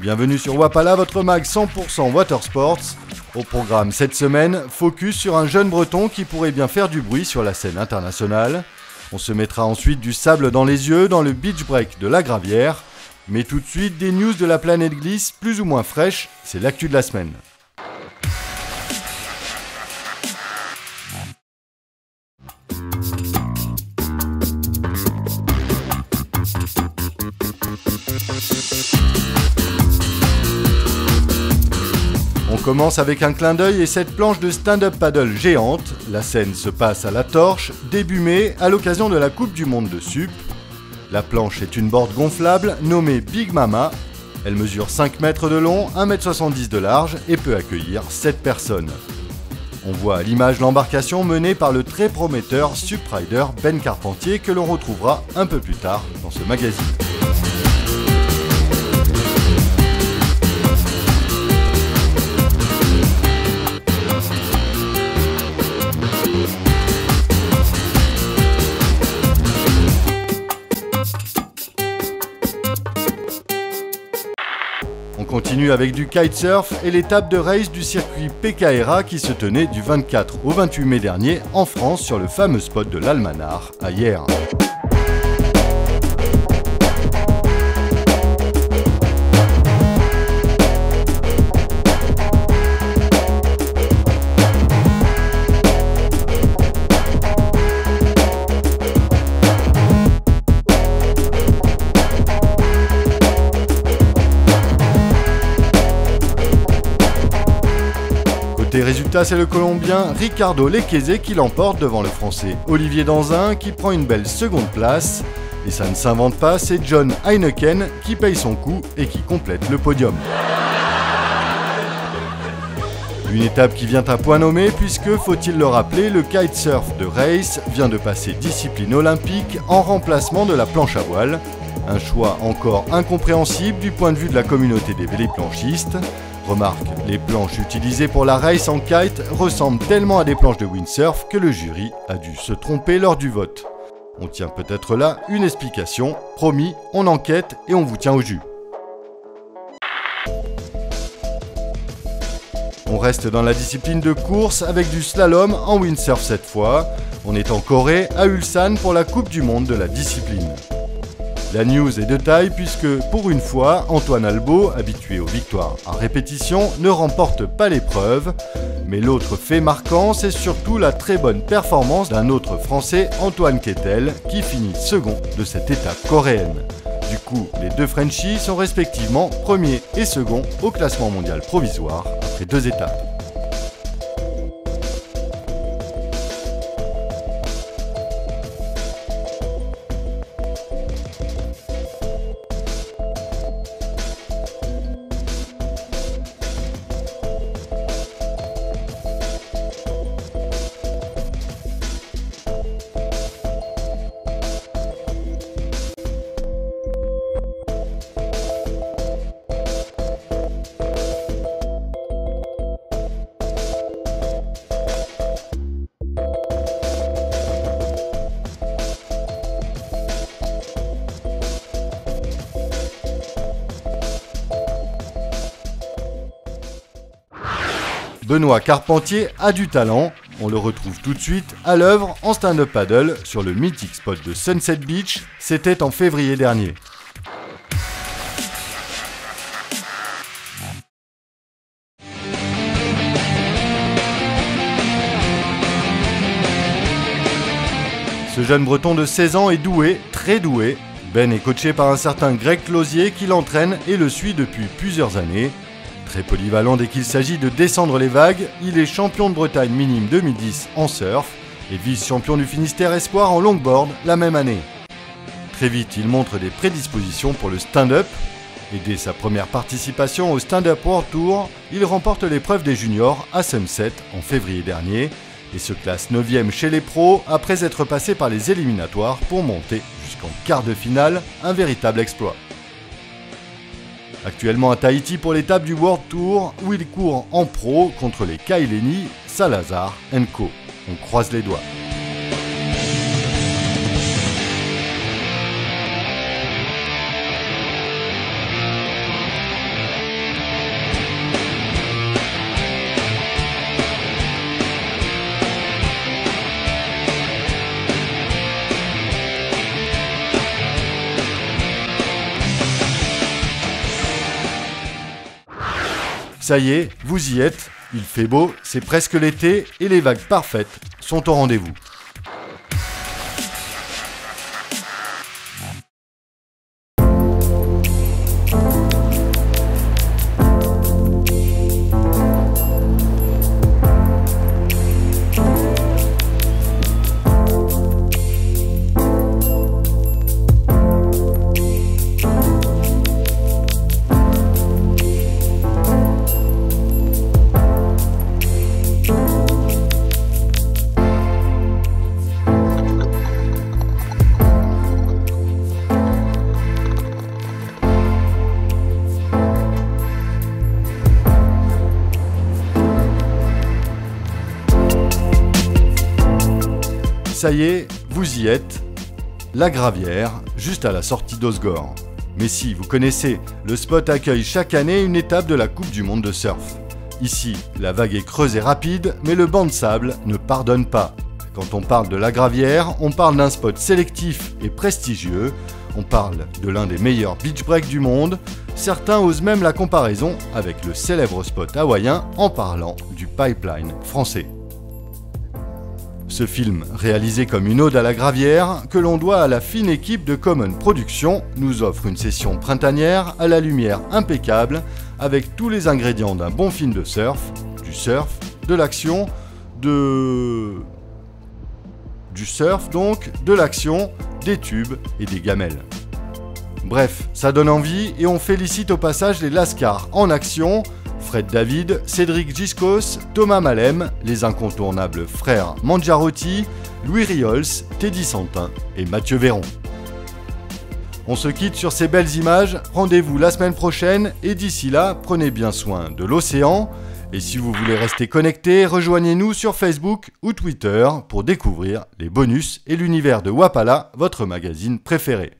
Bienvenue sur Wapala, votre mag 100% Watersports. Au programme cette semaine, focus sur un jeune breton qui pourrait bien faire du bruit sur la scène internationale. On se mettra ensuite du sable dans les yeux dans le beach break de la Gravière. Mais tout de suite, des news de la planète glisse plus ou moins fraîches, c'est l'actu de la semaine. On commence avec un clin d'œil et cette planche de stand-up paddle géante. La scène se passe à la Torche, début mai, à l'occasion de la Coupe du Monde de Sup. La planche est une board gonflable nommée Big Mama. Elle mesure 5 mètres de long, 1,70 m de large et peut accueillir 7 personnes. On voit à l'image l'embarcation menée par le très prometteur Suprider Ben Carpentier que l'on retrouvera un peu plus tard dans ce magazine. On continue avec du kitesurf et l'étape de race du circuit PKRA qui se tenait du 24 au 28 mai dernier en France sur le fameux spot de l'Almanar à Hyères. Côté résultats, c'est le Colombien Ricardo Lequeze qui l'emporte devant le Français Olivier Danzin qui prend une belle seconde place. Et ça ne s'invente pas, c'est John Heineken qui paye son coup et qui complète le podium. Une étape qui vient à point nommé puisque, faut-il le rappeler, le kitesurf de race vient de passer discipline olympique en remplacement de la planche à voile. Un choix encore incompréhensible du point de vue de la communauté des véloplanchistes. Remarque, les planches utilisées pour la race en kite ressemblent tellement à des planches de windsurf que le jury a dû se tromper lors du vote. On tient peut-être là une explication. Promis, on enquête et on vous tient au jus. On reste dans la discipline de course avec du slalom en windsurf cette fois. On est en Corée, à Ulsan pour la Coupe du Monde de la discipline. La news est de taille puisque, pour une fois, Antoine Albo, habitué aux victoires à répétition, ne remporte pas l'épreuve. Mais l'autre fait marquant, c'est surtout la très bonne performance d'un autre Français, Antoine Kettel, qui finit second de cette étape coréenne. Du coup, les deux Frenchies sont respectivement premier et second au classement mondial provisoire après 2 étapes. Benoît Carpentier a du talent, on le retrouve tout de suite à l'œuvre en stand-up paddle sur le mythique spot de Sunset Beach, c'était en février dernier. Ce jeune breton de 16 ans est doué, très doué. Ben est coaché par un certain Greg Closier qui l'entraîne et le suit depuis plusieurs années. Très polyvalent dès qu'il s'agit de descendre les vagues, il est champion de Bretagne minime 2010 en surf et vice-champion du Finistère Espoir en longboard la même année. Très vite, il montre des prédispositions pour le stand-up et dès sa première participation au Stand-Up World Tour, il remporte l'épreuve des juniors à Sunset en février dernier et se classe 9e chez les pros après être passé par les éliminatoires pour monter jusqu'en quart de finale, un véritable exploit. Actuellement à Tahiti pour l'étape du World Tour où il court en pro contre les Kaileni, Salazar & Co. On croise les doigts. Ça y est, vous y êtes, il fait beau, c'est presque l'été et les vagues parfaites sont au rendez-vous. Ça y est, vous y êtes, la Gravière, juste à la sortie d'Osgore. Mais si, vous connaissez, le spot accueille chaque année une étape de la Coupe du Monde de surf. Ici, la vague est creuse et rapide, mais le banc de sable ne pardonne pas. Quand on parle de la Gravière, on parle d'un spot sélectif et prestigieux, on parle de l'un des meilleurs beach breaks du monde, certains osent même la comparaison avec le célèbre spot hawaïen en parlant du pipeline français. Ce film, réalisé comme une ode à la Gravière, que l'on doit à la fine équipe de Common Productions, nous offre une session printanière à la lumière impeccable, avec tous les ingrédients d'un bon film de surf, du surf, de l'action, du surf donc, de l'action, des tubes et des gamelles. Bref, ça donne envie et on félicite au passage les Lascars en action, Fred David, Cédric Giscos, Thomas Malem, les incontournables frères Mangiarotti, Louis Riols, Teddy Santin et Mathieu Véron. On se quitte sur ces belles images, rendez-vous la semaine prochaine et d'ici là, prenez bien soin de l'océan. Et si vous voulez rester connecté, rejoignez-nous sur Facebook ou Twitter pour découvrir les bonus et l'univers de Wapala, votre magazine préféré.